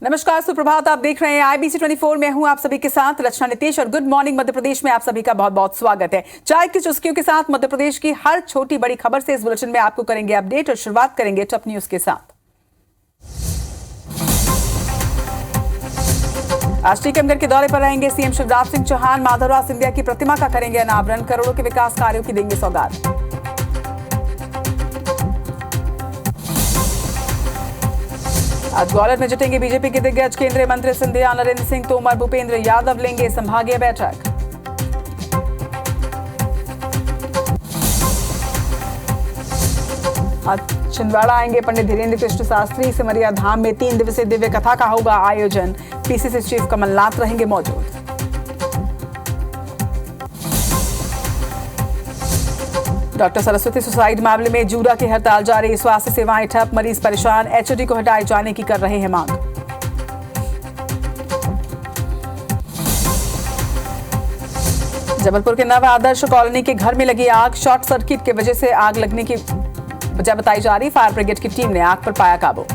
नमस्कार, सुप्रभात। आप देख रहे हैं IBC 24। मैं हूं आप सभी के साथ रचना नितेश और गुड मॉर्निंग मध्य प्रदेश में आप सभी का बहुत बहुत स्वागत है। चाय की चुस्कियों के साथ मध्य प्रदेश की हर छोटी बड़ी खबर से इस बुलेटिन में आपको करेंगे अपडेट और शुरुआत करेंगे टॉप न्यूज के साथ। आज टीकमगढ़ के दौरे पर रहेंगे सीएम शिवराज सिंह चौहान। माधवराव सिंधिया की प्रतिमा का करेंगे अनावरण। करोड़ों के विकास कार्यों की देंगे सौगात। आज ग्वालियर में जुटेंगे बीजेपी के दिग्गज। केंद्रीय मंत्री सिंधिया, नरेंद्र सिंह तोमर, भूपेंद्र यादव लेंगे संभागीय बैठक। आज छिंदवाड़ा आएंगे पंडित धीरेन्द्र कृष्ण शास्त्री। सिमरिया धाम में 3 दिवसीय दिव्य कथा का होगा आयोजन। PCC चीफ कमलनाथ रहेंगे मौजूद। डॉक्टर सरस्वती सुसाइड मामले में जूरा की हड़ताल जारी। स्वास्थ्य सेवाएं ठप, मरीज परेशान। HOD को हटाए जाने की कर रहे हैं मांग। जबलपुर के नव आदर्श कॉलोनी के घर में लगी आग। शॉर्ट सर्किट की वजह से आग लगने की वजह बताई जा रही। फायर ब्रिगेड की टीम ने आग पर पाया काबू।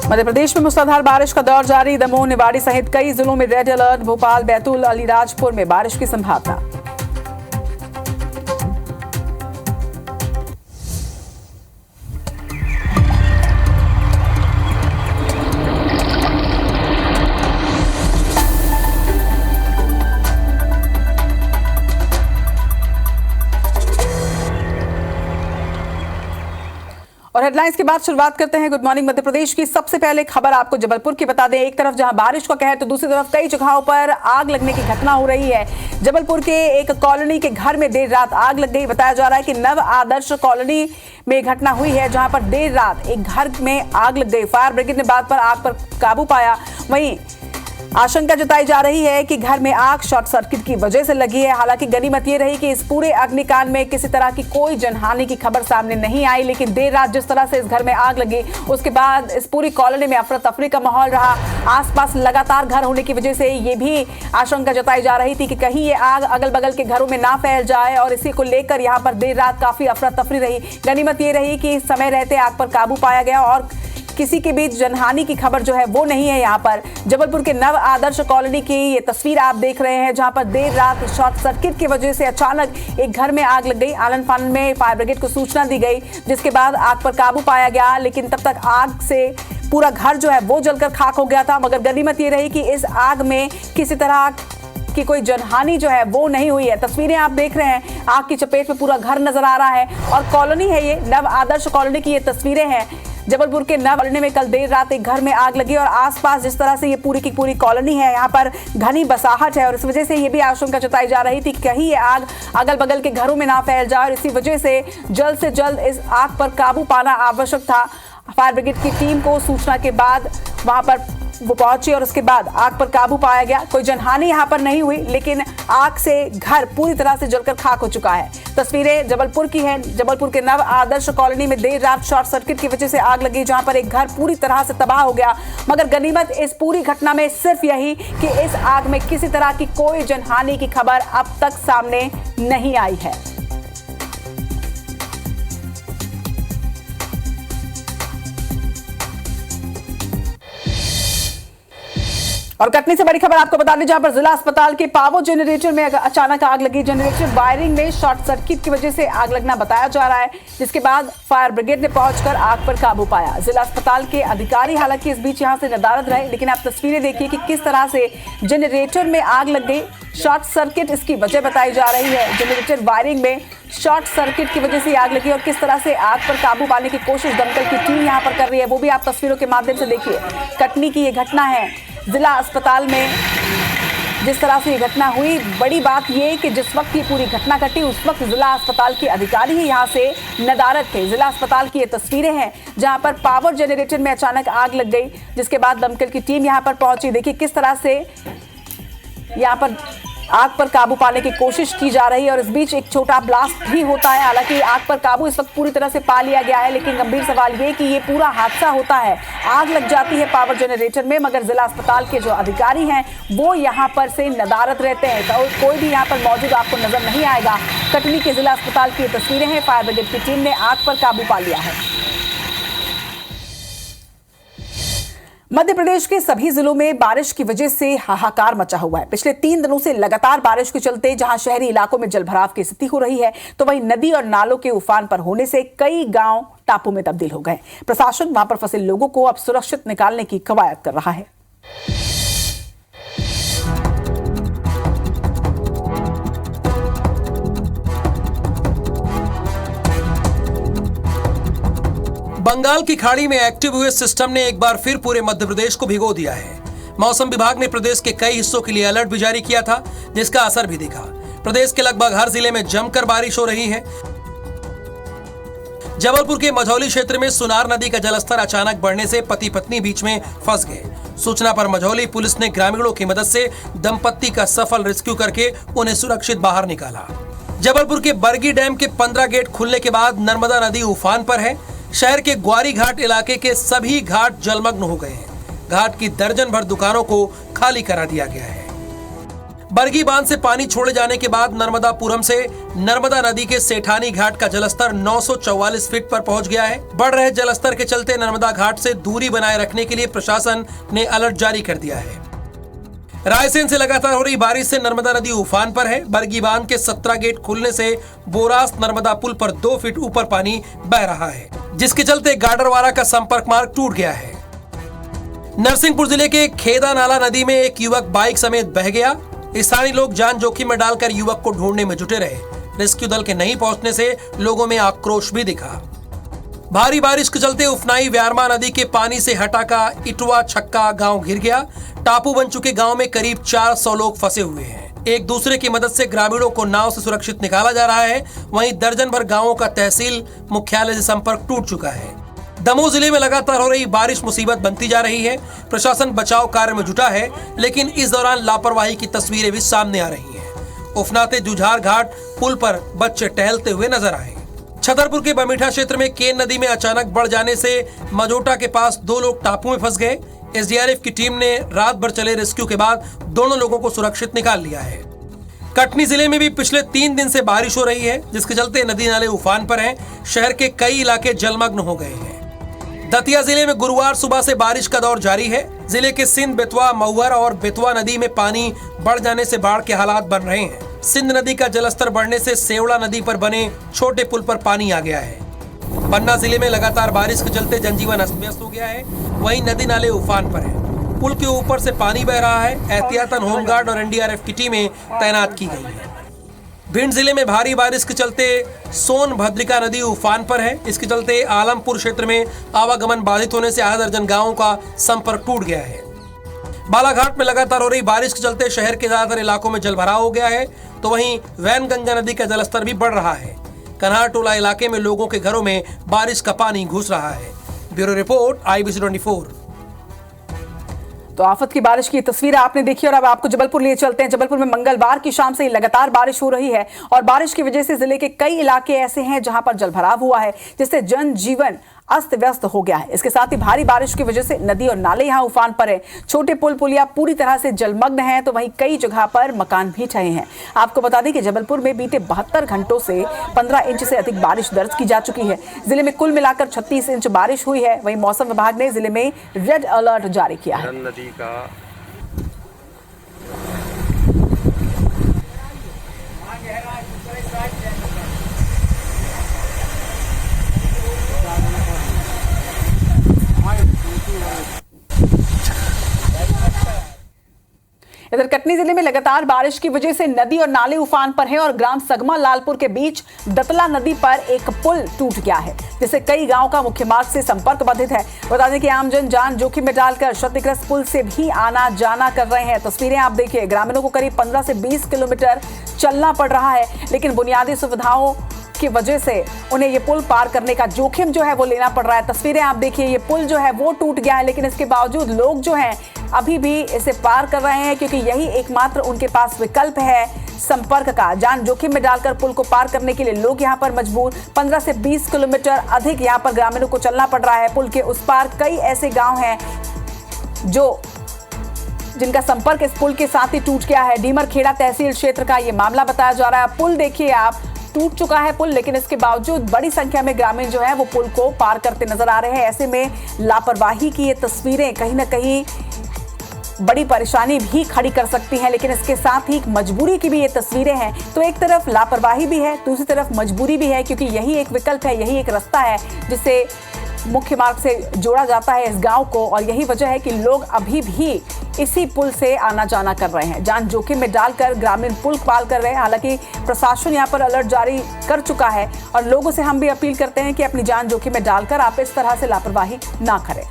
मध्य प्रदेश में मूसलाधार बारिश का दौर जारी। दमोह, निवाड़ी सहित कई जिलों में रेड अलर्ट। भोपाल, बैतूल, अलीराजपुर में बारिश की संभावना। और हेडलाइंस के बाद शुरुआत करते हैं गुड मॉर्निंग मध्य प्रदेश की। सबसे पहले खबर आपको जबलपुर की बता दें। एक तरफ जहां बारिश का कहर तो दूसरी तरफ कई जगहों पर आग लगने की घटना हो रही है। जबलपुर के एक कॉलोनी के घर में देर रात आग लग गई। बताया जा रहा है कि नव आदर्श कॉलोनी में घटना हुई है जहां पर देर रात एक घर में आग लग गई। फायर ब्रिगेड ने बात पर आग पर काबू पाया। वहीं आशंका जताई जा रही है कि घर में आग शॉर्ट सर्किट की वजह से लगी है। हालांकि गनीमत ये रही कि इस पूरे अग्निकांड में किसी तरह की कोई जनहानि की खबर सामने नहीं आई। लेकिन देर रात जिस तरह से इस घर में आग लगी उसके बाद इस पूरी कॉलोनी में अफरा तफरी का माहौल रहा। आसपास लगातार घर होने की वजह से ये भी आशंका जताई जा रही थी कि कहीं ये आग अगल बगल के घरों में ना फैल जाए और इसी को लेकर यहाँ पर देर रात काफी अफरा तफरी रही। गनीमत ये रही कि समय रहते आग पर काबू पाया गया और किसी के बीच जनहानि की खबर जो है वो नहीं है। यहाँ पर जबलपुर के नव आदर्श कॉलोनी की ये तस्वीर आप देख रहे हैं जहाँ पर देर रात शॉर्ट सर्किट की वजह से अचानक एक घर में आग लग गई। आनन फानन में फायर ब्रिगेड को सूचना दी गई जिसके बाद आग पर काबू पाया गया। लेकिन तब तक आग से पूरा घर जो है वो जलकर खाक हो गया था। मगर गनीमत ये रही कि इस आग में किसी तरह कि कोई जनहानि जो है वो नहीं हुई है। तस्वीरें आप देख रहे हैं, आग की चपेट में पूरा घर नजर आ रहा है और कॉलोनी है ये नव आदर्श कॉलोनी की ये तस्वीरें हैं। जबलपुर के नव कॉलोनी में कल देर रात एक घर में आग लगी और आसपास जिस तरह से ये पूरी की पूरी कॉलोनी है यहाँ पर घनी बसाहट है और इस वजह से ये भी आशंका जताई जा रही थी कि कहीं ये आग अगल बगल के घरों में ना फैल जाए और इसी वजह से जल्द इस आग पर काबू पाना आवश्यक था। फायर ब्रिगेड की टीम को सूचना के बाद वहां पर वो पहुंची और उसके बाद आग पर काबू पाया गया। कोई जनहानि यहाँ पर नहीं हुई लेकिन आग से घर पूरी तरह से जलकर खाक हो चुका है। तस्वीरें जबलपुर की हैं। जबलपुर के नव आदर्श कॉलोनी में देर रात शॉर्ट सर्किट की वजह से आग लगी जहां पर एक घर पूरी तरह से तबाह हो गया। मगर गनीमत इस पूरी घटना में सिर्फ यही कि इस आग में किसी तरह की कोई जनहानि की खबर अब तक सामने नहीं आई है। और कटनी से बड़ी खबर आपको बता दें जहां पर जिला अस्पताल के पावर जनरेटर में अचानक आग लगी। जनरेटर वायरिंग में शॉर्ट सर्किट की वजह से आग लगना बताया जा रहा है जिसके बाद फायर ब्रिगेड ने पहुंचकर आग पर काबू पाया। जिला अस्पताल के अधिकारी हालांकि इस बीच यहां से नदारद रहे लेकिन आप तस्वीरें देखिए कि किस तरह से जनरेटर में आग लग गई। शॉर्ट सर्किट इसकी वजह बताई जा रही है। जनरेटर वायरिंग में शॉर्ट सर्किट की वजह से आग लगी और किस तरह से आग पर काबू पाने की कोशिश दमकल की टीम यहां पर कर रही है वो भी आप तस्वीरों के माध्यम से देखिए। कटनी की ये घटना है जिला अस्पताल में जिस तरह से ये घटना हुई। बड़ी बात ये कि जिस वक्त ये पूरी घटना घटी उस वक्त जिला अस्पताल के अधिकारी ही यहाँ से नदारद थे। जिला अस्पताल की ये तस्वीरें हैं जहाँ पर पावर जनरेटर में अचानक आग लग गई जिसके बाद दमकल की टीम यहाँ पर पहुंची। देखिए किस तरह से यहाँ पर आग पर काबू पाने की कोशिश की जा रही है और इस बीच एक छोटा ब्लास्ट भी होता है। हालांकि आग पर काबू इस वक्त पूरी तरह से पा लिया गया है, लेकिन गंभीर सवाल ये कि ये पूरा हादसा होता है, आग लग जाती है पावर जनरेटर में, मगर जिला अस्पताल के जो अधिकारी हैं वो यहाँ पर से नदारत रहते हैं, तो कोई भी यहाँ पर मौजूद आपको नजर नहीं आएगा। कटनी के जिला अस्पताल की तस्वीरें हैं, फायर ब्रिगेड की टीम ने आग पर काबू पा लिया है। मध्य प्रदेश के सभी जिलों में बारिश की वजह से हाहाकार मचा हुआ है। पिछले 3 दिनों से लगातार बारिश के चलते जहां शहरी इलाकों में जलभराव की स्थिति हो रही है, तो वहीं नदी और नालों के उफान पर होने से कई गांव टापू में तब्दील हो गए। प्रशासन वहां पर फंसे लोगों को अब सुरक्षित निकालने की कवायद कर रहा है। बंगाल की खाड़ी में एक्टिव हुए सिस्टम ने एक बार फिर पूरे मध्य प्रदेश को भिगो दिया है। मौसम विभाग ने प्रदेश के कई हिस्सों के लिए अलर्ट भी जारी किया था, जिसका असर भी दिखा। प्रदेश के लगभग हर जिले में जमकर बारिश हो रही है। जबलपुर के मझौली क्षेत्र में सुनार नदी का जलस्तर अचानक बढ़ने से पति पत्नी बीच में फंस गए। सूचना पर मझौली पुलिस ने ग्रामीणों की मदद से दंपत्ति का सफल रेस्क्यू करके उन्हें सुरक्षित बाहर निकाला। जबलपुर के बरगी डैम के 15 गेट खुलने के बाद नर्मदा नदी उफान पर है। शहर के ग्वारी घाट इलाके के सभी घाट जलमग्न हो गए हैं। घाट की दर्जन भर दुकानों को खाली करा दिया गया है। बरगी बांध से पानी छोड़े जाने के बाद नर्मदापुरम से नर्मदा नदी के सेठानी घाट का जलस्तर 944 फीट पर पहुंच गया है। बढ़ रहे जलस्तर के चलते नर्मदा घाट से दूरी बनाए रखने के लिए प्रशासन ने अलर्ट जारी कर दिया है। रायसेन से लगातार हो रही बारिश से नर्मदा नदी उफान पर है। बरगी बांध के 17 गेट खुलने से बोरास नर्मदा पुल पर 2 फीट ऊपर पानी बह रहा है, जिसके चलते गाडरवारा का संपर्क मार्ग टूट गया है। नरसिंहपुर जिले के खेदा नाला नदी में एक युवक बाइक समेत बह गया। स्थानीय लोग जान जोखिम में डालकर युवक को ढूंढने में जुटे रहे। रेस्क्यू दल के नहीं पहुंचने से लोगों में आक्रोश भी दिखा। भारी बारिश के चलते उफनाई व्यारमा नदी के पानी से हटा का इटवा छक्का गांव घिर गया। टापू बन चुके गांव में करीब 400 लोग फंसे हुए हैं। एक दूसरे की मदद से ग्रामीणों को नाव से सुरक्षित निकाला जा रहा है। वहीं दर्जन भर गांवों का तहसील मुख्यालय से संपर्क टूट चुका है। दमोह जिले में लगातार हो रही बारिश मुसीबत बनती जा रही है। प्रशासन बचाव कार्य में जुटा है, लेकिन इस दौरान लापरवाही की तस्वीरें भी सामने आ रही हैं। उफनाते जुझार घाट पुल पर बच्चे टहलते हुए नजर आए। छतरपुर के बमीठा क्षेत्र में केन नदी में अचानक बढ़ जाने से मजोटा के पास 2 लोग टापू में फंस गए। एसडीआरएफ की टीम ने रात भर चले रेस्क्यू के बाद दोनों लोगों को सुरक्षित निकाल लिया है। कटनी जिले में भी पिछले 3 दिन से बारिश हो रही है, जिसके चलते नदी नाले उफान पर हैं। शहर के कई इलाके जलमग्न हो गए हैं। दतिया जिले में गुरुवार सुबह से बारिश का दौर जारी है। जिले के सिंध, बेतवा, महुवर और बेतवा नदी में पानी बढ़ जाने से बाढ़ के हालात बन रहे हैं। सिंध नदी का जलस्तर बढ़ने से सेवड़ा नदी पर बने छोटे पुल पर पानी आ गया है। पन्ना जिले में लगातार बारिश के चलते जनजीवन अस्त व्यस्त हो गया है। वहीं नदी नाले उफान पर है। पुल के ऊपर से पानी बह रहा है। एहतियातन होमगार्ड और एनडीआरएफ की टीमें तैनात की गई हैं। भिंड जिले में भारी बारिश के चलते सोन भद्रिका नदी उफान पर है। इसके चलते आलमपुर क्षेत्र में आवागमन बाधित होने से आधा दर्जन गांवों का संपर्क टूट गया है। बालाघाट में लगातार हो रही बारिश के चलते शहर के ज्यादातर इलाकों में जलभराव हो गया है, तो वहीं वैनगंगा नदी का जलस्तर भी बढ़ रहा है। कन्हार टोला इलाके में लोगों के घरों में बारिश का पानी घुस रहा है। Bureau report, IBC 24। तो आफत की बारिश की तस्वीर आपने देखी और अब आपको जबलपुर लिए चलते हैं। जबलपुर में मंगलवार की शाम से लगातार बारिश हो रही है और बारिश की वजह से जिले के कई इलाके ऐसे हैं जहां पर जलभराव हुआ है, जिससे जनजीवन अस्त व्यस्त हो गया है। इसके साथ ही भारी बारिश की वजह से नदी और नाले यहां उफान पर है। छोटे पुल पुलिया पूरी तरह से जलमग्न हैं, तो वहीं कई जगह पर मकान भी ढहे हैं। आपको बता दें कि जबलपुर में बीते 72 घंटों से 15 इंच से अधिक बारिश दर्ज की जा चुकी है। जिले में कुल मिलाकर 36 इंच बारिश हुई है। वहीं मौसम विभाग ने जिले में रेड अलर्ट जारी किया है। नदी का इधर कटनी जिले में लगातार बारिश की वजह से नदी और नाले उफान पर हैं और ग्राम सगमा लालपुर के बीच दतला नदी पर एक पुल टूट गया है, जिससे कई गांव का मुख्य मार्ग से संपर्क बाधित है। बता दें कि आमजन जान जोखिम में डालकर क्षतिग्रस्त पुल से भी आना जाना कर रहे हैं। तस्वीरें आप देखिए, ग्रामीणों को करीब 15 से 20 किलोमीटर चलना पड़ रहा है, लेकिन बुनियादी सुविधाओं की वजह से उन्हें ये पुल पार करने का जोखिम जो है वो लेना पड़ रहा है। तस्वीरें आप देखिए, ये पुल जो है वो टूट गया है, लेकिन इसके बावजूद लोग जो हैं अभी भी इसे पार कर रहे हैं, क्योंकि यही एकमात्र उनके पास विकल्प है संपर्क का। जान जोखिम में डालकर पुल को पार करने के लिए लोग यहां पर मजबूर 15 से 20 किलोमीटर अधिक यहां पर ग्रामीणों को चलना पड़ रहा है। पुल के उस पार कई ऐसे गांव हैं जिनका संपर्क इस पुल के साथ ही टूट गया है। डीमरखेड़ा तहसील क्षेत्र का ये मामला बताया जा रहा है। पुल देखिए आप, टूट चुका है पुल, लेकिन इसके बावजूद बड़ी संख्या में ग्रामीण जो है वो पुल को पार करते नजर आ रहे हैं। ऐसे में लापरवाही की ये तस्वीरें कहीं ना कहीं बड़ी परेशानी भी खड़ी कर सकती हैं, लेकिन इसके साथ ही मजबूरी की भी ये तस्वीरें हैं। तो एक तरफ लापरवाही भी है, दूसरी तरफ मजबूरी भी है, क्योंकि यही एक विकल्प है, यही एक रास्ता है जिससे मुख्य मार्ग से जोड़ा जाता है इस गांव को। और यही वजह है कि लोग अभी भी इसी पुल से आना जाना कर रहे हैं। जान जोखिम में डालकर ग्रामीण पुल पार कर रहे हैं। हालांकि प्रशासन यहां पर अलर्ट जारी कर चुका है और लोगों से हम भी अपील करते हैं कि अपनी जान जोखिम में डालकर आप इस तरह से लापरवाही ना करें।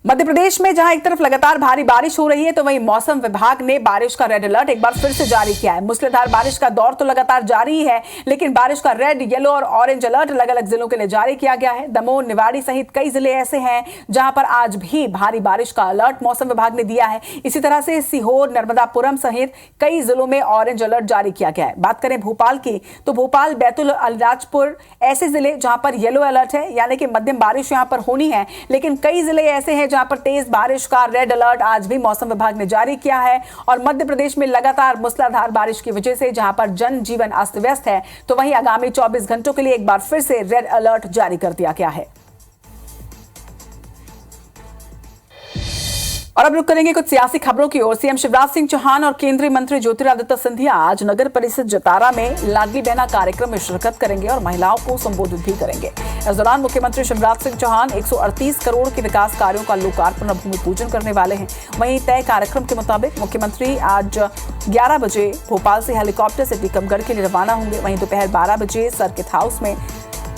मध्य प्रदेश में जहां एक तरफ लगातार भारी बारिश हो रही है, तो वहीं मौसम विभाग ने बारिश का रेड अलर्ट एक बार फिर से जारी किया है। मूसलाधार बारिश का दौर तो लगातार जारी ही है, लेकिन बारिश का रेड, येलो और ऑरेंज अलर्ट अलग अलग जिलों के लिए जारी किया गया है। दमोह, निवाड़ी सहित कई जिले ऐसे हैं जहां पर आज भी भारी बारिश का अलर्ट मौसम विभाग ने दिया है। इसी तरह से सीहोर, नर्मदापुरम सहित कई जिलों में ऑरेंज अलर्ट जारी किया गया है। बात करें भोपाल की, तो भोपाल, बैतूल, अलीराजपुर ऐसे जिले जहां पर येलो अलर्ट है, यानी कि मध्यम बारिश यहां पर होनी है, लेकिन कई जिले ऐसे हैं जहां पर तेज बारिश का रेड अलर्ट आज भी मौसम विभाग ने जारी किया है। और मध्य प्रदेश में लगातार मूसलाधार बारिश की वजह से जहां पर जनजीवन अस्त व्यस्त है, तो वहीं आगामी 24 घंटों के लिए एक बार फिर से रेड अलर्ट जारी कर दिया गया है। और अब रुक करेंगे कुछ सियासी खबरों की ओर। सीएम शिवराज सिंह चौहान और केंद्रीय मंत्री ज्योतिरादित्य सिंधिया आज नगर परिषद जतारा में लाडली बहना कार्यक्रम में शिरकत करेंगे और महिलाओं को संबोधित भी करेंगे। इस दौरान मुख्यमंत्री शिवराज सिंह चौहान 138 करोड़ के विकास कार्यों का लोकार्पण और भूमि पूजन करने वाले हैं। वहीं तय कार्यक्रम के मुताबिक मुख्यमंत्री आज 11 बजे भोपाल से हेलीकॉप्टर से टीकमगढ़ के लिए रवाना होंगे। वहीं दोपहर 12 बजे सर्किट हाउस में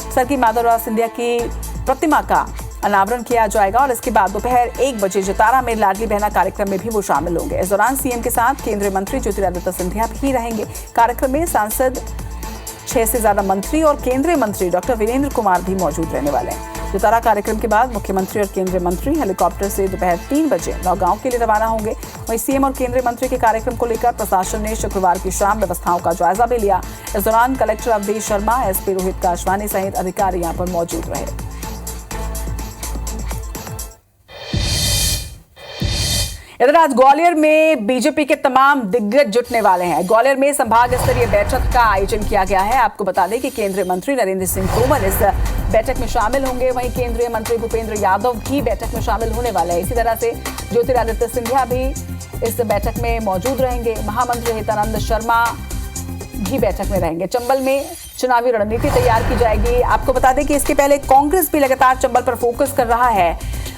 स्वर्गीय माधवराव सिंधिया की प्रतिमा का अनावरण किया जाएगा और इसके बाद दोपहर 1 बजे जतारा में लाडली बहना कार्यक्रम में भी वो शामिल होंगे। इस दौरान सीएम के साथ केंद्रीय मंत्री ज्योतिरादित्य सिंधिया भी रहेंगे। कार्यक्रम में सांसद 6 से ज्यादा मंत्री और केंद्रीय मंत्री डॉक्टर वीरेंद्र कुमार भी मौजूद रहने वाले हैं। जतारा कार्यक्रम के बाद मुख्यमंत्री और केंद्रीय मंत्री हेलीकॉप्टर से दोपहर 3 बजे नौगांव के लिए रवाना होंगे। वहीं सीएम और केंद्रीय मंत्री के कार्यक्रम को लेकर प्रशासन ने शुक्रवार की शाम व्यवस्थाओं का जायजा भी लिया। इस दौरान कलेक्टर अवधेश शर्मा, एसपी रोहित काशवानी सहित अधिकारी यहां पर मौजूद रहे। इधर आज ग्वालियर में बीजेपी के तमाम दिग्गज जुटने वाले हैं। ग्वालियर में संभाग स्तरीय बैठक का आयोजन किया गया है। आपको बता दें कि केंद्रीय मंत्री नरेंद्र सिंह तोमर इस बैठक में शामिल होंगे। वहीं केंद्रीय मंत्री भूपेंद्र यादव भी बैठक में शामिल होने वाले हैं। इसी तरह से ज्योतिरादित्य सिंधिया भी इस बैठक में मौजूद रहेंगे। महामंत्री हितानंद शर्मा भी बैठक में रहेंगे। चंबल में चुनावी रणनीति तैयार की जाएगी। आपको बता दें कि इसके पहले कांग्रेस भी लगातार चंबल पर फोकस कर रहा है।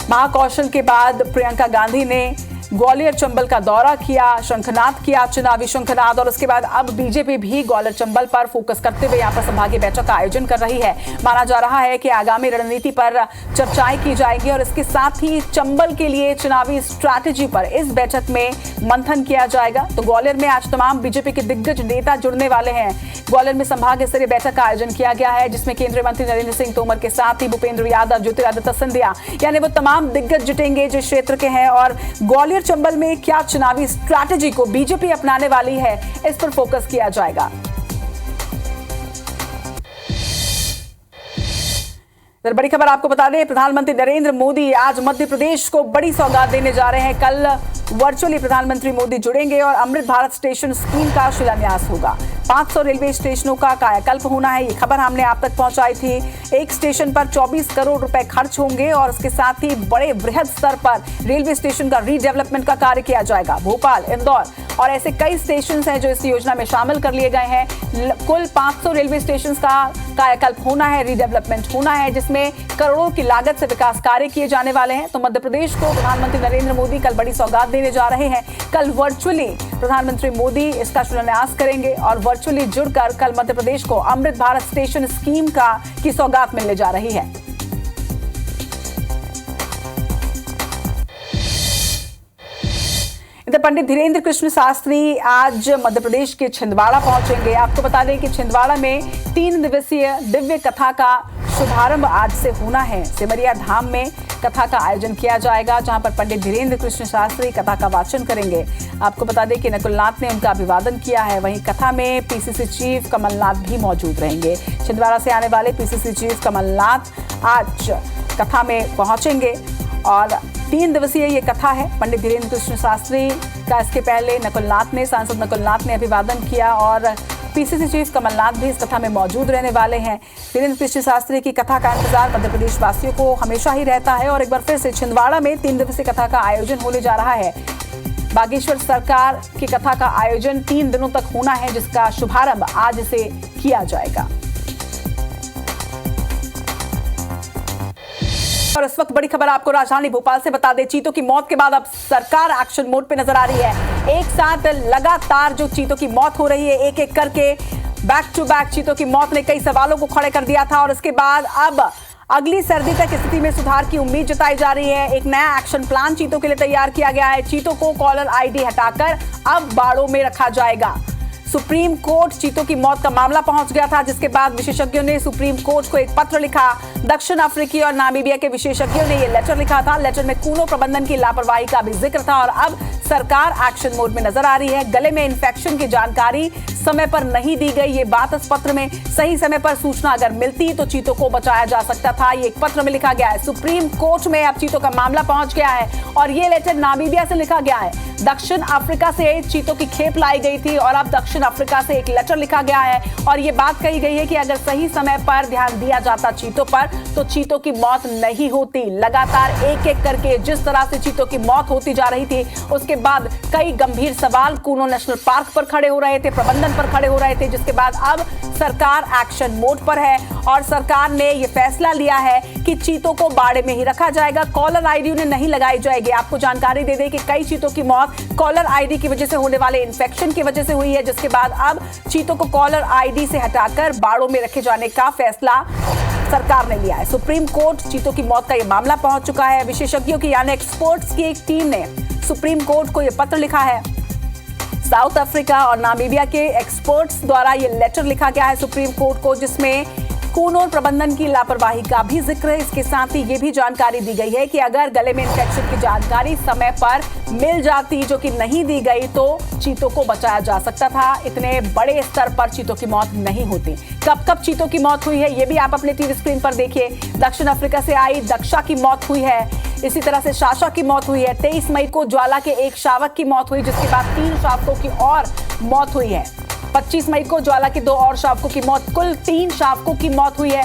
महाकौशल के बाद प्रियंका गांधी ने ग्वालियर चंबल का दौरा किया, शंखनाद किया, चुनावी शंखनाद, और उसके बाद अब बीजेपी भी ग्वालियर चंबल पर फोकस करते हुए यहां पर संभागीय बैठक का आयोजन कर रही है। माना जा रहा है कि आगामी रणनीति पर चर्चाएं की जाएगी और इसके साथ ही चंबल के लिए चुनावी स्ट्रैटेजी पर इस बैठक में मंथन किया जाएगा। तो ग्वालियर में आज तमाम बीजेपी के दिग्गज नेता जुड़ने वाले हैं। ग्वालियर में संभाग स्तरीय बैठक का आयोजन किया गया है, जिसमें केंद्रीय मंत्री नरेंद्र सिंह तोमर के साथ ही भूपेंद्र यादव, ज्योतिरादित्य सिंधिया, यानी वो तमाम दिग्गज जुटेंगे जो क्षेत्र के हैं। और ग्वालियर चंबल में क्या चुनावी स्ट्रैटेजी को बीजेपी अपनाने वाली है, इस पर फोकस किया जाएगा। बड़ी खबर आपको बता दें, प्रधानमंत्री नरेंद्र मोदी आज मध्य प्रदेश को बड़ी सौगात देने जा रहे हैं। कल वर्चुअली प्रधानमंत्री मोदी जुड़ेंगे और अमृत भारत स्टेशन स्कीम का शिलान्यास होगा। 500 रेलवे स्टेशनों का कायाकल्प होना है, ये खबर हमने आप तक पहुंचाई थी। एक स्टेशन पर 24 करोड़ रुपए खर्च होंगे और उसके साथ ही बड़े वृहद स्तर पर रेलवे स्टेशन का रीडेवलपमेंट का कार्य किया जाएगा। भोपाल, इंदौर और ऐसे कई स्टेशन हैं जो इस योजना में शामिल कर लिए गए हैं। कुल 500 रेलवे स्टेशन का कायाकल्प होना है, रीडेवलपमेंट होना है, जिसमें करोड़ों की लागत से विकास कार्य किए जाने वाले हैं। तो मध्य प्रदेश को प्रधानमंत्री नरेंद्र मोदी कल बड़ी सौगात देने जा रहे हैं। कल वर्चुअली प्रधानमंत्री मोदी इसका शिलान्यास करेंगे और वर्चुअली जुड़कर कल मध्य प्रदेश को अमृत भारत स्टेशन स्कीम की सौगात मिलने जा रही है। इधर पंडित धीरेन्द्र कृष्ण शास्त्री आज मध्य प्रदेश के छिंदवाड़ा पहुंचेंगे। आपको बता दें कि छिंदवाड़ा में 3 दिवसीय दिव्य कथा का शुभारंभ आज से होना है। सिमरिया धाम में कथा का आयोजन किया जाएगा, जहां पर पंडित धीरेन्द्र कृष्ण शास्त्री कथा का वाचन करेंगे। आपको बता दें कि नकुलनाथ ने उनका अभिवादन किया है। वहीं कथा में पीसीसी चीफ कमलनाथ भी मौजूद रहेंगे। छिंदवाड़ा से आने वाले पीसीसी चीफ कमलनाथ आज कथा में पहुंचेंगे और 3 दिवसीय ये कथा है। पंडित धीरेन्द्र कृष्ण शास्त्री का इसके पहले सांसद नकुलनाथ ने अभिवादन किया और पीसीसी चीफ कमलनाथ भी इस कथा में मौजूद रहने वाले हैं। धीरेन्द्र कृष्ण शास्त्री की कथा का इंतजार मध्य प्रदेश वासियों को हमेशा ही रहता है और एक बार फिर से छिंदवाड़ा में 3 दिवसीय कथा का आयोजन होने जा रहा है। बागेश्वर सरकार की कथा का आयोजन 3 दिनों तक होना है, जिसका शुभारंभ आज से किया जाएगा। और इस वक्त बड़ी खबर आपको राजधानी भोपाल से बता दें, चीतों की मौत के बाद अब सरकार एक्शन मोड पे नजर आ रही है। एक साथ लगातार जो चीतों की मौत हो रही है, एक एक करके बैक टू बैक चीतों की मौत ने कई सवालों को खड़े कर दिया था और इसके बाद अब अगली सर्दी तक स्थिति में सुधार की उम्मीद जताई जा रही है। एक नया एक्शन प्लान चीतों के लिए तैयार किया गया है। चीतों को कॉलर आईडी हटाकर अब बाड़ों में रखा जाएगा। सुप्रीम कोर्ट चीतों की मौत का मामला पहुंच गया था, जिसके बाद विशेषज्ञों ने सुप्रीम कोर्ट को एक पत्र लिखा। दक्षिण अफ्रीकी और नामीबिया के विशेषज्ञों ने यह लेटर लिखा था। लेटर में कूनो प्रबंधन की लापरवाही का भी जिक्र था और अब सरकार एक्शन मोड में नजर आ रही है। गले में इन्फेक्शन की जानकारी समय पर नहीं दी गई, ये बात इस पत्र में सही समय पर सूचना अगर मिलती तो चीतों को बचाया जा सकता था, ये एक पत्र में लिखा गया है। सुप्रीम कोर्ट में अब चीतों का मामला पहुंच गया है और ये लेटर नामीबिया से लिखा गया है। दक्षिण अफ्रीका से चीतों की खेप लाई गई थी और अब दक्षिण अफ्रीका से एक लेटर लिखा गया है और ये बात कही गई है कि अगर सही समय पर ध्यान दिया जाता चीतों पर तो चीतों की मौत नहीं होती। लगातार एक एक करके जिस तरह से चीतों की मौत होती जा रही थी, उसके बाद कई गंभीर सवाल कूनो नेशनल पार्क पर खड़े हो रहे थे, प्रबंधन पर खड़े हो रहे थे, जिसके बाद अब सरकार एक्शन मोड पर है और सरकार ने यह फैसला लिया है कि चीतों को बाड़े में ही रखा जाएगा। कॉलर आईडी उन्हें नहीं लगाई जाएगी। आपको जानकारी दे दें कि कई चीतों की मौत कॉलर आईडी की वजह से होने वाले इन्फेक्शन की वजह से हुई है, जिसके बाद अब चीतों को कॉलर आईडी से हटाकर बाड़ों में रखे जाने का फैसला सरकार ने लिया है। सुप्रीम कोर्ट चीतों की मौत का यह मामला पहुंच चुका है। विशेषज्ञों की यानी एक्सपर्ट्स की एक टीम ने सुप्रीम कोर्ट को यह पत्र लिखा है। साउथ अफ्रीका और नामीबिया के एक्सपर्ट्स द्वारा यह लेटर लिखा गया है सुप्रीम कोर्ट को, जिसमें कूनो प्रबंधन की लापरवाही का भी जिक्र है। इसके साथ ही ये भी जानकारी दी गई है कि अगर गले में इन्फेक्शन की जानकारी समय पर मिल जाती, जो कि नहीं दी गई, तो चीतों को बचाया जा सकता था। इतने बड़े स्तर पर चीतों की मौत नहीं होती। कब कब चीतों की मौत हुई है ये भी आप अपने टीवी स्क्रीन पर देखिए। दक्षिण अफ्रीका से आई दक्षा की मौत हुई है, इसी तरह से शाशा की मौत हुई है। 23 मई को ज्वाला के एक शावक की मौत हुई, जिसके बाद 3 शावकों की और मौत हुई है। 25 मई को ज्वाला के 2 और शावकों की मौत, कुल 3 शावकों की मौत हुई है।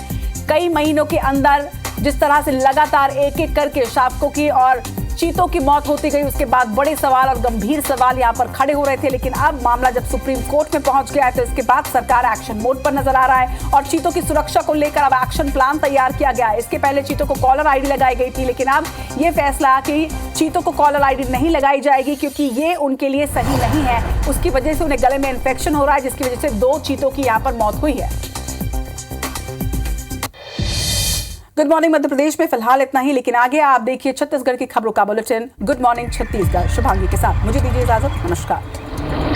कई महीनों के अंदर जिस तरह से लगातार एक एक करके शावकों की और चीतों की मौत होती गई, उसके बाद बड़े सवाल और गंभीर सवाल यहां पर खड़े हो रहे थे। लेकिन अब मामला जब सुप्रीम कोर्ट में पहुंच गया है तो इसके बाद सरकार एक्शन मोड पर नजर आ रहा है और चीतों की सुरक्षा को लेकर अब एक्शन प्लान तैयार किया गया है। इसके पहले चीतों को कॉलर आईडी लगाई गई थी, लेकिन अब ये फैसला कि चीतों को कॉलर आईडी नहीं लगाई जाएगी क्योंकि ये उनके लिए सही नहीं है। उसकी वजह से उन्हें गले में इन्फेक्शन हो रहा है, जिसकी वजह से 2 चीतों की यहाँ पर मौत हुई है। गुड मॉर्निंग मध्य प्रदेश में फिलहाल इतना ही, लेकिन आगे आप देखिए छत्तीसगढ़ की खबरों का bulletin good morning Chhattisgarh Shubhangi के साथ। मुझे दीजिए इजाजत, नमस्कार।